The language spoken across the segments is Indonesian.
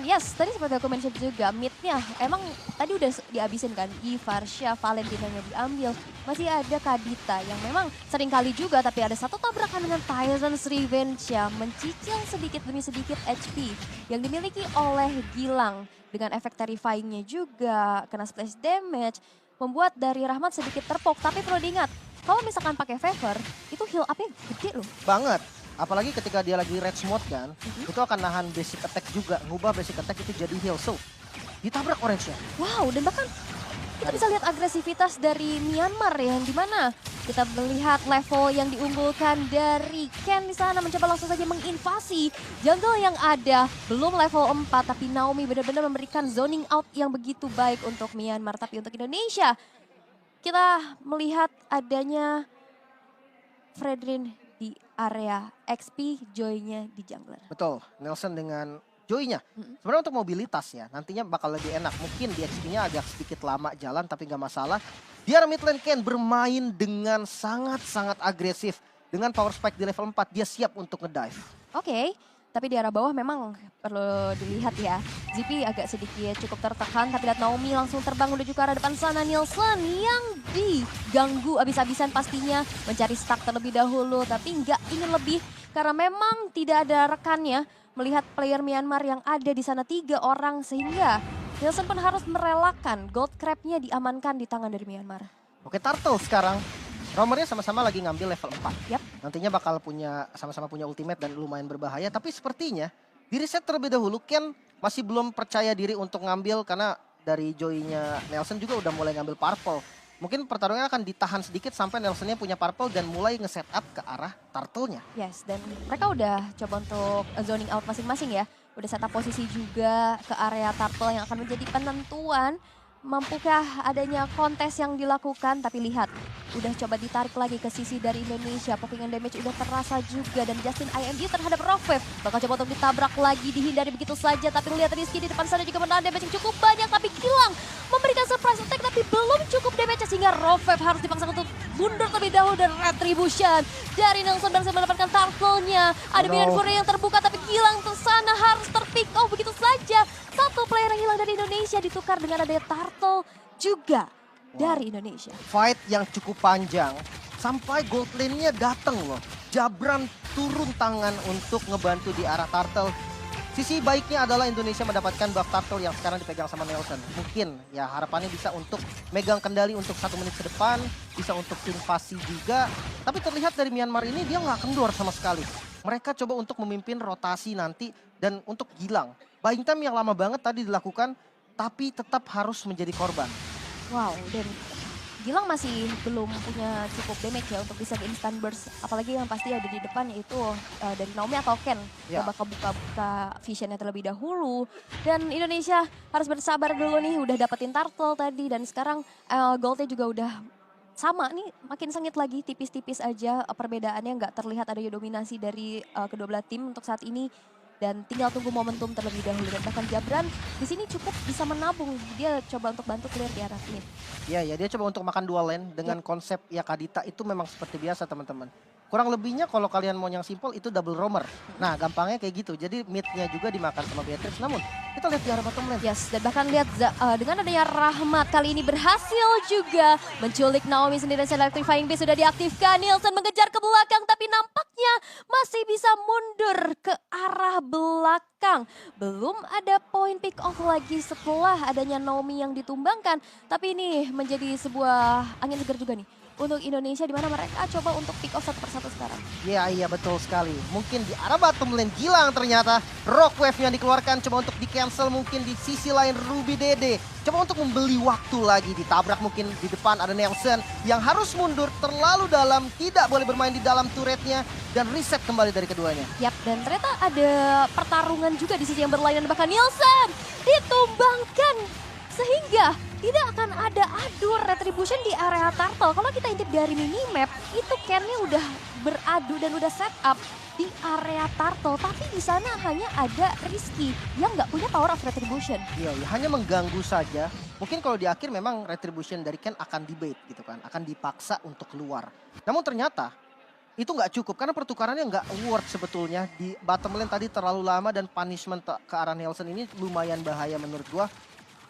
Yes, tadi seperti aku mention juga, mid-nya emang tadi udah dihabisin kan, Varsha, Valentinanya diambil. Masih ada Kadita yang memang sering kali juga, tapi ada satu tabrakan dengan Tyrant's Revenge yang mencicil sedikit demi sedikit HP yang dimiliki oleh Gilang. Dengan efek terrifying-nya juga, kena splash damage, membuat dari Rahmat sedikit terpok. Tapi perlu diingat, kalau misalkan pakai Favor, itu heal up-nya gede loh. Banget. Apalagi ketika dia lagi red mode kan, itu akan nahan basic attack juga. Ngubah basic attack itu jadi heal. So, ditabrak orange-nya. Wow, dan bahkan kita bisa lihat agresivitas dari Myanmar ya, yang dimana kita melihat level yang diunggulkan dari Ken di sana mencoba langsung saja menginvasi jungle yang ada. Belum level 4, tapi Naomi benar-benar memberikan zoning out yang begitu baik untuk Myanmar. Tapi untuk Indonesia, kita melihat adanya Fredrin di area XP, Joy-nya di jungler. Betul, Nelson dengan Joy-nya. Sebenarnya untuk mobilitas ya, nantinya bakal lebih enak. Mungkin di XP-nya agak sedikit lama jalan, tapi nggak masalah. Di area mid lane Ken bermain dengan sangat-sangat agresif. Dengan power spike di level 4, dia siap untuk ngedive. Oke, tapi di arah bawah memang perlu dilihat ya. ZP agak sedikit cukup tertekan, tapi lihat Naomi langsung terbang menuju ke arah depan sana. Nielsen yang diganggu abis-abisan pastinya. Mencari stack terlebih dahulu, tapi nggak ingin lebih. Karena memang tidak ada rekannya melihat player Myanmar yang ada di sana 3 orang. Sehingga Nielsen pun harus merelakan gold crab-nya diamankan di tangan dari Myanmar. Oke, Turtle sekarang. Romernya sama-sama lagi ngambil level 4. Yap. Nantinya bakal sama-sama punya ultimate dan lumayan berbahaya. Tapi sepertinya di reset terlebih dahulu. Ken masih belum percaya diri untuk ngambil karena dari Joy-nya Nelson juga udah mulai ngambil purple. Mungkin pertarungannya akan ditahan sedikit sampai Nelsonnya punya purple dan mulai nge-set up ke arah Turtle-nya. Yes, dan mereka udah coba untuk zoning out masing-masing ya. Udah set up posisi juga ke area Turtle yang akan menjadi penentuan. Mampukah adanya kontes yang dilakukan, tapi lihat udah coba ditarik lagi ke sisi dari Indonesia. Pokingan damage udah terasa juga dan Justin IMD terhadap Rofev bakal coba untuk ditabrak lagi, dihindari begitu saja. Tapi lihat Rizky di depan sana juga menahan damage yang cukup banyak, tapi Gilang memberikan surprise attack tapi belum cukup damage sehingga Rofev harus dipaksa untuk mundur terlebih dahulu dan retribution dari Nelson berhasil mendapatkan turtle-nya. Ada Mian Fury yang terbuka tapi Gilang ke sana harus terpick off begitu saja. Satu player yang hilang dari Indonesia ditukar dengan adanya Turtle juga dari Indonesia. Fight yang cukup panjang sampai gold lane-nya datang loh. Jabran turun tangan untuk ngebantu di arah Turtle. Sisi baiknya adalah Indonesia mendapatkan buff Turtle yang sekarang dipegang sama Nelson. Mungkin ya harapannya bisa untuk megang kendali untuk 1 menit ke depan. Bisa untuk invasi juga. Tapi terlihat dari Myanmar ini dia nggak kendor sama sekali. Mereka coba untuk memimpin rotasi nanti dan untuk Gilang. Buying time yang lama banget tadi dilakukan, tapi tetap harus menjadi korban. Wow, dan Gilang masih belum punya cukup damage ya untuk bisa instant burst. Apalagi yang pasti ada di depan yaitu dari Naomi atau Ken. Ya. Bakal buka visionnya terlebih dahulu. Dan Indonesia harus bersabar dulu nih, udah dapetin Turtle tadi. Dan sekarang goldnya juga udah sama nih, makin sengit lagi, tipis-tipis aja perbedaannya, nggak terlihat adanya dominasi dari kedua belah tim untuk saat ini. Dan tinggal tunggu momentum terlebih dahulu. Dan bahkan Jabran di sini cukup bisa menabung. Dia coba untuk bantu clear di arah mid. Iya, ya dia coba untuk makan dual lane dengan konsep ya Kadita itu memang seperti biasa teman-teman. Kurang lebihnya kalau kalian mau yang simple itu double roamer. Nah gampangnya kayak gitu. Jadi midnya juga dimakan sama Beatrix. Namun kita lihat di arah bottom lane. Yes, dan bahkan lihat dengan adanya Rahmat kali ini berhasil juga menculik Naomi sendiri. Electrifying Beast sudah diaktifkan. Nielsen mengejar ke belakang tapi nampaknya masih bisa mundur ke arah belakang. Belum ada poin pick off lagi setelah adanya Naomi yang ditumbangkan. Tapi ini menjadi sebuah angin segar juga nih untuk Indonesia, di mana mereka coba untuk pick off satu persatu sekarang. Iya betul sekali. Mungkin di arah bottom lane Gilang ternyata rock wave yang dikeluarkan coba untuk di cancel. Mungkin di sisi lain Ruby Dede coba untuk membeli waktu lagi, ditabrak mungkin di depan ada Nelson yang harus mundur terlalu dalam, tidak boleh bermain di dalam turretnya dan reset kembali dari keduanya. Yap, dan ternyata ada pertarungan juga di sisi yang berlainan, bahkan Nielsen ditumbangkan sehingga tidak akan ada adu retribution di area Turtle. Kalau kita intip dari minimap, itu Ken-nya udah beradu dan udah set up di area Turtle. Tapi di sana hanya ada Rizky yang nggak punya power of retribution. Iya, hanya mengganggu saja. Mungkin kalau di akhir memang retribution dari Ken akan debate gitu kan. Akan dipaksa untuk keluar. Namun ternyata itu nggak cukup karena pertukarannya nggak worth sebetulnya. Di bottom lane tadi terlalu lama dan punishment ke arah Nelson ini lumayan bahaya menurut gua.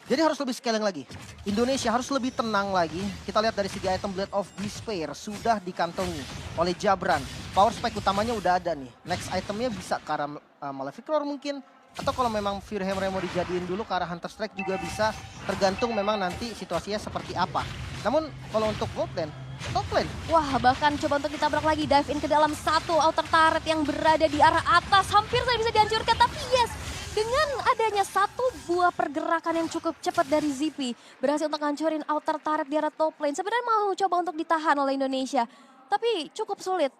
Jadi harus lebih scaling lagi. Indonesia harus lebih tenang lagi. Kita lihat dari segi item Blade of Despair sudah dikantongi oleh Jabran. Power spike utamanya udah ada nih. Next itemnya bisa ke arah Malefic Roar mungkin. Atau kalau memang Fury Hammer mau dijadiin dulu ke arah Hunter Strike juga bisa. Tergantung memang nanti situasinya seperti apa. Namun kalau untuk gold lane, top lane. Wah, bahkan coba untuk ditabrak lagi, dive in ke dalam satu outer turret yang berada di arah atas. Hampir saja bisa dihancurkan, tapi yes, dengan adanya satu buah pergerakan yang cukup cepat dari Zippy, berhasil untuk hancurin outer turret di arah top lane. Sebenarnya mau coba untuk ditahan oleh Indonesia, tapi cukup sulit.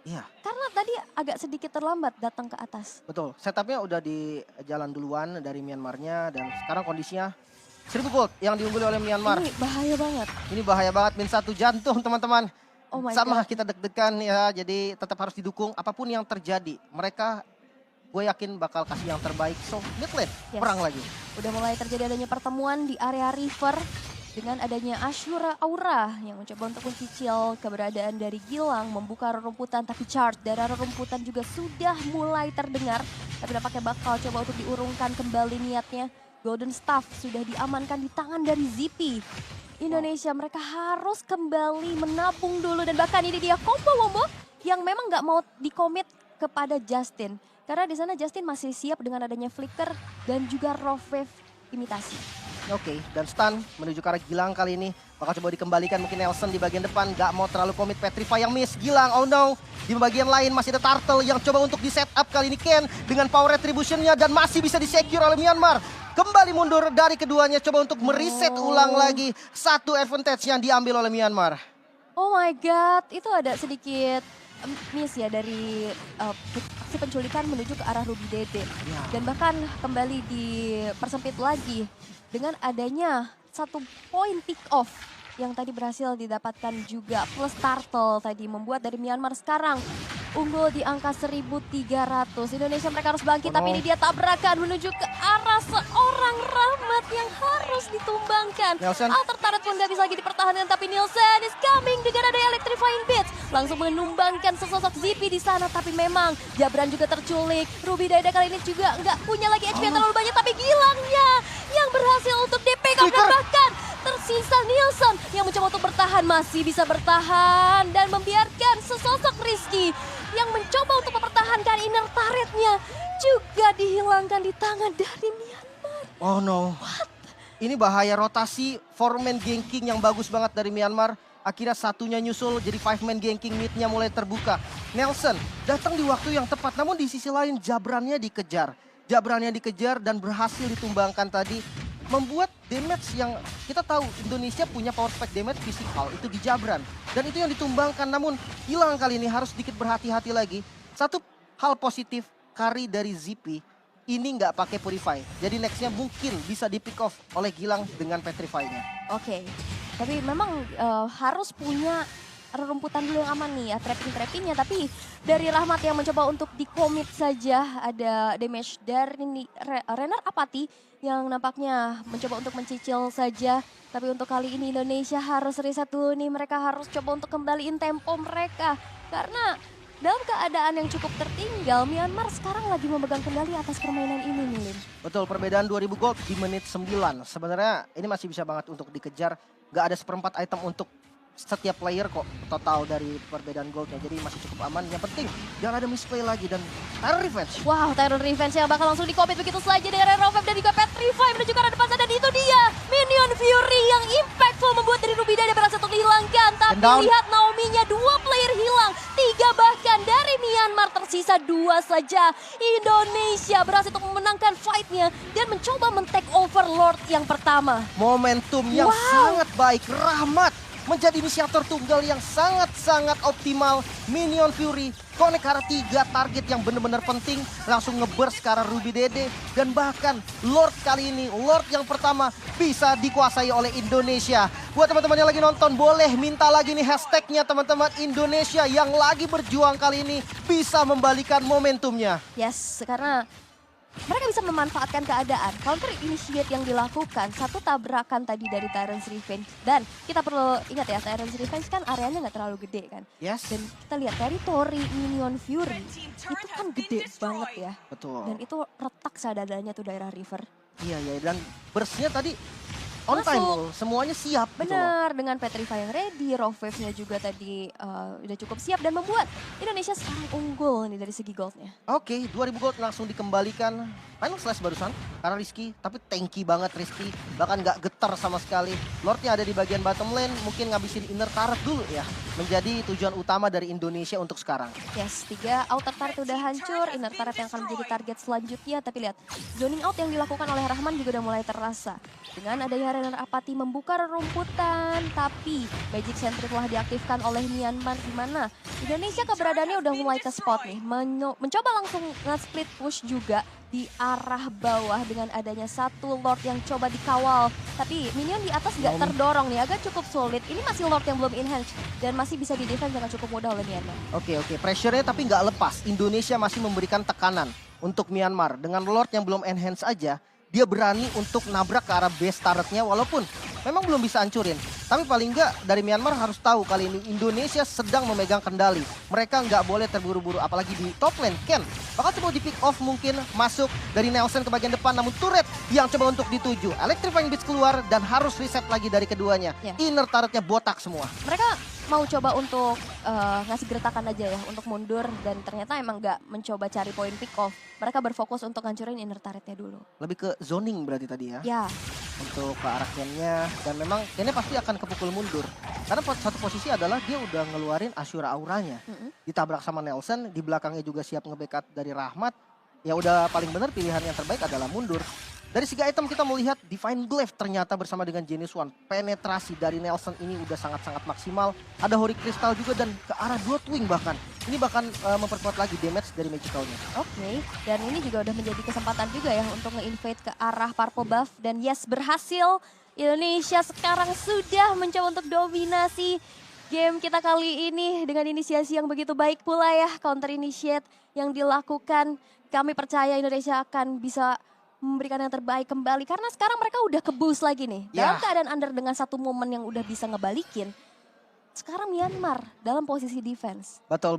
Iya. Karena tadi agak sedikit terlambat datang ke atas. Betul, setupnya udah di jalan duluan dari Myanmarnya dan sekarang kondisinya 1000 gold yang diungguli oleh Myanmar. Ini bahaya banget. Ini bahaya banget, min 1 jantung teman-teman. Oh my Sama God. kita deg-degan ya, jadi tetap harus didukung apapun yang terjadi. Mereka gue yakin bakal kasih yang terbaik. So mid lane, Yes. perang lagi. Udah mulai terjadi adanya pertemuan di area river dengan adanya Ashura Aura yang mencoba untuk mencicil keberadaan dari Gilang, membuka rerumputan, tapi charge dari rerumputan juga sudah mulai terdengar. Tapi nampaknya bakal coba untuk diurungkan kembali niatnya. Golden Staff sudah diamankan di tangan dari Zippy. Indonesia mereka harus kembali menabung dulu dan bahkan ini dia combo wombo yang memang nggak mau dikomit kepada Justin. Karena di sana Justin masih siap dengan adanya flicker dan juga raw wave imitasi. Oke, dan stun menuju ke arah Gilang kali ini. Bakal coba dikembalikan mungkin Nelson di bagian depan. Gak mau terlalu komit, Petrify yang miss. Gilang, oh no. Di bagian lain masih ada Turtle yang coba untuk di setup kali ini Ken. Dengan power retributionnya dan masih bisa di-secure oleh Myanmar. Kembali mundur dari keduanya, coba untuk mereset ulang lagi. Satu advantage yang diambil oleh Myanmar. Oh my god, itu ada sedikit miss ya dari aksi penculikan menuju ke arah Ruby Dede. Ya. Dan bahkan kembali dipersempit lagi dengan adanya satu poin pick off yang tadi berhasil didapatkan juga plus Turtle tadi membuat dari Myanmar sekarang unggul di angka 1.300. Indonesia mereka harus bangkit, tapi ini dia tabrakan menuju ke arah seorang Rahmat yang harus ditumbangkan. Nelson. Outer turret pun gak bisa lagi dipertahankan, tapi Nielsen is coming dengan ada electrifying bits. Langsung menumbangkan sesosok Zippy di sana, tapi memang Jabran juga terculik. Ruby Daida kali ini juga nggak punya lagi HP yang terlalu banyak, tapi Gilangnya yang berhasil untuk DP dan bahkan tersisa Nielsen yang mencoba untuk bertahan, masih bisa bertahan dan membiarkan sesosok Rizky yang mencoba untuk mempertahankan inner turretnya juga dihilangkan di tangan dari Myanmar. Oh no. Ini bahaya rotasi 4-man ganking yang bagus banget dari Myanmar. Akhirnya satunya nyusul jadi 5-man ganking, midnya mulai terbuka. Nelson datang di waktu yang tepat, namun di sisi lain Jabrannya dikejar. Jabrannya dikejar dan berhasil ditumbangkan tadi. Membuat damage yang kita tahu Indonesia punya power spike damage fisikal itu di Jabran. Dan itu yang ditumbangkan, namun hilang kali ini, harus sedikit berhati-hati lagi. Satu hal positif, carry dari Zippy ini nggak pakai Purify. Jadi nextnya mungkin bisa di pick off oleh Gilang dengan Petrify-nya. Oke, tapi memang harus punya rerumputan dulu yang aman nih ya, trapping-trappingnya. Tapi dari Rahmat yang mencoba untuk di-commit saja, ada damage dari Renner Apati yang nampaknya mencoba untuk mencicil saja. Tapi untuk kali ini Indonesia harus reset dulu nih, mereka harus coba untuk kembaliin tempo mereka. Karena dalam keadaan yang cukup tertinggal, Myanmar sekarang lagi memegang kendali atas permainan ini nih, Lin. Betul, perbedaan 2000 gold di menit 9. Sebenarnya ini masih bisa banget untuk dikejar. Gak ada seperempat item untuk setiap player kok total dari perbedaan goldnya. Jadi masih cukup aman. Yang penting jangan ada misplay lagi dan Terror Revenge. Wow, Terror Revenge yang bakal langsung di-commit begitu saja dari Rovep dan juga Petrify menuju ke arah depan sana. Dan itu dia Minion Fury yang impactful membuat dari Ruby Dada berhasil untuk dihilangkan. Tapi lihat Naomi-nya, 2 player hilang, 3 bahkan dari Myanmar, tersisa 2 saja. Indonesia berhasil untuk memenangkan fight-nya dan mencoba men-take over Lord yang pertama. Momentum yang sangat baik. Rahmat menjadi inisiator tunggal yang sangat-sangat optimal. Minion Fury connect ke arah 3 target yang benar-benar penting. Langsung nge-burst ke arah Ruby Dede. Dan bahkan Lord kali ini, Lord yang pertama bisa dikuasai oleh Indonesia. Buat teman-teman yang lagi nonton, boleh minta lagi nih hashtagnya teman-teman. Indonesia yang lagi berjuang kali ini bisa membalikan momentumnya. Yes, karena mereka bisa memanfaatkan keadaan. Counter initiate yang dilakukan, satu tabrakan tadi dari Tyrant's Revenge. Dan kita perlu ingat ya, Tyrant's Revenge kan areanya nggak terlalu gede kan. Yes. Dan kita lihat teritori Minion Fury itu kan gede banget ya. Betul. Dan itu retak sadadanya tuh daerah river. Iya, dan burst-nya tadi on time loh, semuanya siap gitu loh. Benar, dengan Petrify yang ready, Raw Wave-nya juga tadi udah cukup siap dan membuat Indonesia sekarang unggul nih dari segi goldnya. Oke, 2000 gold langsung dikembalikan. Final slash barusan, karena Rizky, tapi tanky banget Rizky. Bahkan nggak getar sama sekali. Lordnya ada di bagian bottom lane, mungkin ngabisin inner turret dulu ya. Menjadi tujuan utama dari Indonesia untuk sekarang. Yes, 3 outer turret udah hancur, inner turret yang akan menjadi target selanjutnya. Tapi lihat, zoning out yang dilakukan oleh Rahman juga udah mulai terasa. Dengan adanya Renner Apathy membuka rerumputan, tapi Magic Sentry telah diaktifkan oleh Myanmar, di mana Indonesia keberadaannya udah mulai ke spot nih. Mencoba langsung nge-split push juga di arah bawah dengan adanya satu Lord yang coba dikawal. Tapi minion di atas nggak terdorong nih, agak cukup sulit. Ini masih Lord yang belum enhance dan masih bisa di-defense dengan cukup mudah oleh Myanmar. Oke, pressure-nya tapi nggak lepas. Indonesia masih memberikan tekanan untuk Myanmar. Dengan Lord yang belum enhance aja, dia berani untuk nabrak ke arah base turretnya walaupun memang belum bisa hancurin. Tapi paling nggak dari Myanmar harus tahu kali ini Indonesia sedang memegang kendali. Mereka nggak boleh terburu-buru apalagi di top lane. Ken bakal coba di pick off mungkin masuk dari Nelson ke bagian depan namun turret yang coba untuk dituju. Electrifying Beats keluar dan harus reset lagi dari keduanya. Yeah. Inner turretnya botak semua. Mereka mau coba untuk ngasih gertakan aja ya untuk mundur dan ternyata emang nggak mencoba cari poin pick off. Mereka berfokus untuk hancurin inner turretnya dulu. Lebih ke zoning berarti tadi ya. Ya. Untuk ke arah Ken-nya dan memang Ken-nya pasti akan kepukul mundur. Karena satu posisi adalah dia udah ngeluarin Ashura auranya. Ditabrak sama Nelson, di belakangnya juga siap nge-backup dari Rahmat. Ya udah paling benar pilihan yang terbaik adalah mundur. Dari segi item kita melihat Divine Glaive ternyata bersama dengan Genius One. Penetrasi dari Nelson ini udah sangat-sangat maksimal. Ada Hori Crystal juga dan ke arah Blood Wing bahkan. Ini bahkan memperkuat lagi damage dari Magicalnya. Oke, dan ini juga udah menjadi kesempatan juga ya untuk nge-invade ke arah Purple Buff. Dan yes, berhasil. Indonesia sekarang sudah mencoba untuk dominasi game kita kali ini dengan inisiasi yang begitu baik pula ya. Counter initiate yang dilakukan. Kami percaya Indonesia akan bisa memberikan yang terbaik kembali. Karena sekarang mereka udah ke-boost lagi nih. Dalam keadaan under dengan satu momen yang udah bisa ngebalikin. Sekarang Myanmar dalam posisi defense. Betul.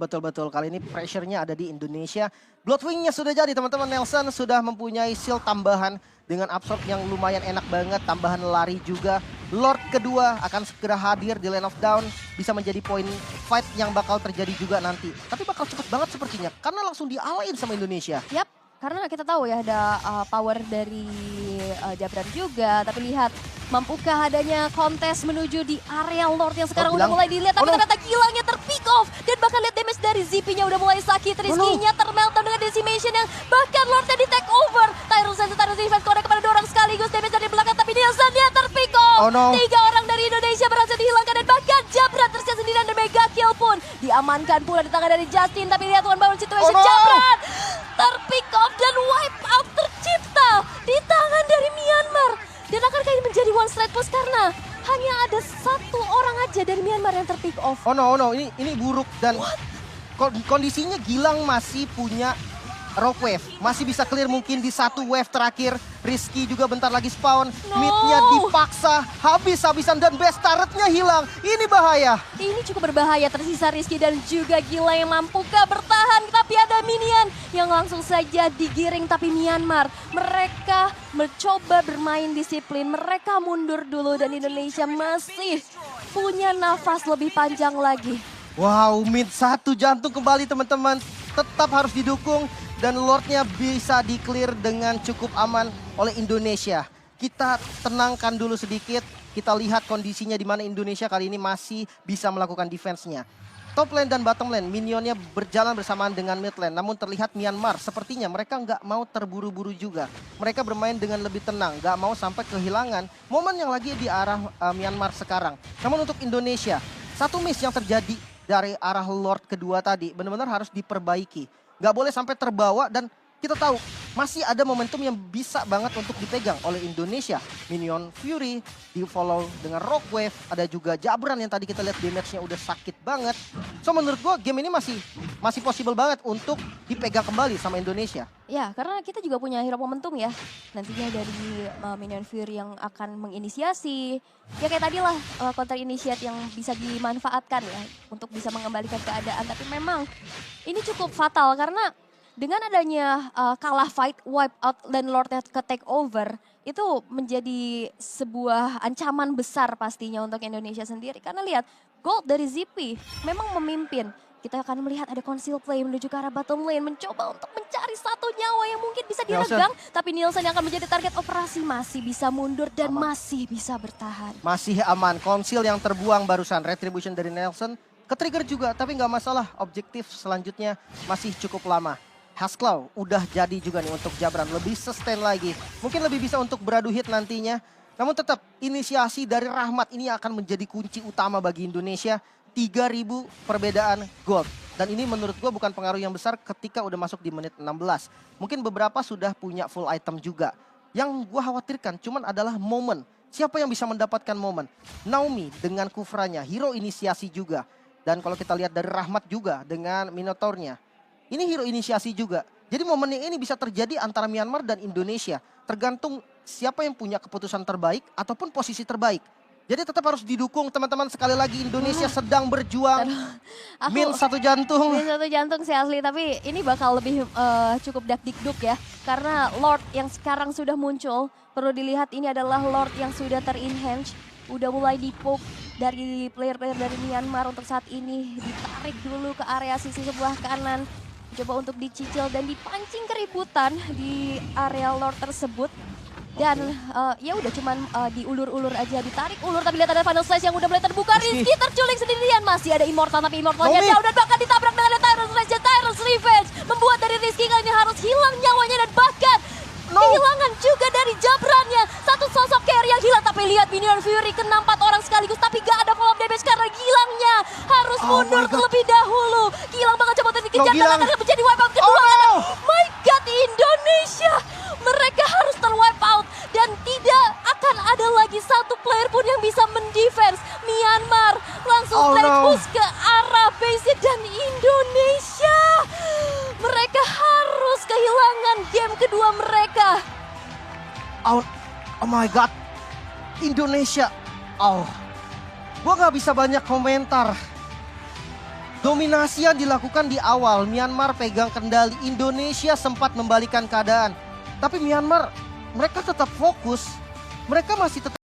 Kali ini pressure-nya ada di Indonesia. Bloodwing-nya sudah jadi teman-teman. Nelson sudah mempunyai shield tambahan dengan absorb yang lumayan enak banget. Tambahan lari juga. Lord kedua akan segera hadir di Lane of Dawn. Bisa menjadi poin fight yang bakal terjadi juga nanti. Tapi bakal cepet banget sepertinya. Karena langsung dialain sama Indonesia. Yap. Karena kita tahu ya ada power dari Jabran juga. Tapi lihat, mampukah adanya kontes menuju di area Lord yang sekarang udah mulai dilihat. Tapi ternyata gilangnya terpick off. Dan bahkan lihat damage dari ZP-nya udah mulai sakit. Rizky-nya termeltdown dengan decimation yang bahkan Lordnya di take over. Tyrus defense korek kepada 2 orang sekaligus. Damage dari belakang tapi Nielsen dia terpick off. 3 orang dari Indonesia berhasil dihilangkan. Dan bahkan Jabran tersisa sendirian dan mega kill pun diamankan pula di tangan dari Justin. Tapi lihat one by one situation Jabran terpick off dan wipe out tercipta di tangan dari Myanmar. Dan akankah ini menjadi one straight push karena hanya ada 1 orang aja dari Myanmar yang terpick off. Oh no, ini buruk dan kondisinya Gilang masih punya Rock Wave. Masih bisa clear mungkin di 1 wave terakhir. Rizky juga bentar lagi spawn. Mid-nya dipaksa habis-habisan dan best turret-nya hilang. Ini bahaya. Ini cukup berbahaya, tersisa Rizky dan juga Gila yang mampukah bertahan. Tapi ada minion yang langsung saja digiring. Tapi Myanmar, mereka mencoba bermain disiplin. Mereka mundur dulu dan Indonesia masih punya nafas lebih panjang lagi. Wow, mid 1 jantung kembali teman-teman. Tetap harus didukung. Dan Lordnya bisa di-clear dengan cukup aman oleh Indonesia. Kita tenangkan dulu sedikit. Kita lihat kondisinya di mana Indonesia kali ini masih bisa melakukan defense-nya. Top lane dan bottom lane, minionnya berjalan bersamaan dengan mid lane. Namun terlihat Myanmar sepertinya mereka nggak mau terburu-buru juga. Mereka bermain dengan lebih tenang, nggak mau sampai kehilangan momen yang lagi di arah Myanmar sekarang. Namun untuk Indonesia, 1 miss yang terjadi dari arah Lord kedua tadi benar-benar harus diperbaiki. Nggak boleh sampai terbawa dan kita tahu masih ada momentum yang bisa banget untuk dipegang oleh Indonesia. Minion Fury di follow dengan Rockwave, ada juga Jabran yang tadi kita lihat damage-nya udah sakit banget. So menurut gue game ini masih possible banget untuk dipegang kembali sama Indonesia. Ya, karena kita juga punya hero momentum ya. Nantinya dari Minion Fury yang akan menginisiasi. Ya kayak tadi lah counter initiate yang bisa dimanfaatkan ya untuk bisa mengembalikan keadaan. Tapi memang ini cukup fatal karena dengan adanya kalah fight, wipe out dan Lordnya ke take over. Itu menjadi sebuah ancaman besar pastinya untuk Indonesia sendiri. Karena lihat, gold dari ZP memang memimpin. Kita akan melihat ada conceal play menuju ke arah bottom lane. Mencoba untuk mencari satu nyawa yang mungkin bisa diregang. Tapi Nielsen yang akan menjadi target operasi masih bisa mundur dan masih bisa bertahan. Masih aman, conceal yang terbuang barusan. Retribution dari Nelson ke-trigger juga, tapi nggak masalah. Objektif selanjutnya masih cukup lama. Hasclaw udah jadi juga nih untuk Jabran. Lebih sustain lagi. Mungkin lebih bisa untuk beradu hit nantinya. Namun tetap inisiasi dari Rahmat ini akan menjadi kunci utama bagi Indonesia. 3.000 perbedaan gold. Dan ini menurut gue bukan pengaruh yang besar ketika udah masuk di menit 16. Mungkin beberapa sudah punya full item juga. Yang gue khawatirkan cuman adalah momen. Siapa yang bisa mendapatkan momen? Naomi dengan Kufranya, hero inisiasi juga. Dan kalau kita lihat dari Rahmat juga dengan Minotaurnya. Ini hero inisiasi juga. Jadi momennya ini bisa terjadi antara Myanmar dan Indonesia. Tergantung siapa yang punya keputusan terbaik ataupun posisi terbaik. Jadi tetap harus didukung teman-teman. Sekali lagi Indonesia sedang berjuang. Min satu jantung. Min satu jantung sih asli. Tapi ini bakal lebih cukup dak-dikduk ya. Karena Lord yang sekarang sudah muncul. Perlu dilihat ini adalah Lord yang sudah ter-enhance. Udah mulai dipoke dari player-player dari Myanmar untuk saat ini. Ditarik dulu ke area sisi sebelah kanan. Coba untuk dicicil dan dipancing keributan di area Lord tersebut. Dan ya udah cuman diulur-ulur aja, ditarik ulur. Tapi lihat ada Final Slash yang udah mulai terbuka. Rizky terculik sendirian, masih ada Immortal. Tapi Immortalnya jauh dan bahkan ditabrak dengan Tyrant Slash. Tyrant Revenge membuat dari Rizky kali ini harus hilang nyawanya. Dan bahkan kehilangan juga dari Jabrannya. Satu sosok carry yang hilang. Tapi lihat Minion Fury kena 4 orang sekaligus. Tapi gak ada follow up damage karena Gilangnya harus mundur terlebih dahulu. Gilang bakal coba dikejar dan akan menjadi wipeout kedua. Oh my god, Indonesia! Mereka harus ter-wipe out dan tidak akan ada lagi satu player pun yang bisa mendefense. Myanmar langsung push ke arah base dan Indonesia. Mereka harus kehilangan game kedua mereka. Oh my god, Indonesia. Gua gak bisa banyak komentar. Dominasi yang dilakukan di awal, Myanmar pegang kendali, Indonesia sempat membalikan keadaan. Tapi Myanmar, mereka tetap fokus, mereka masih tetap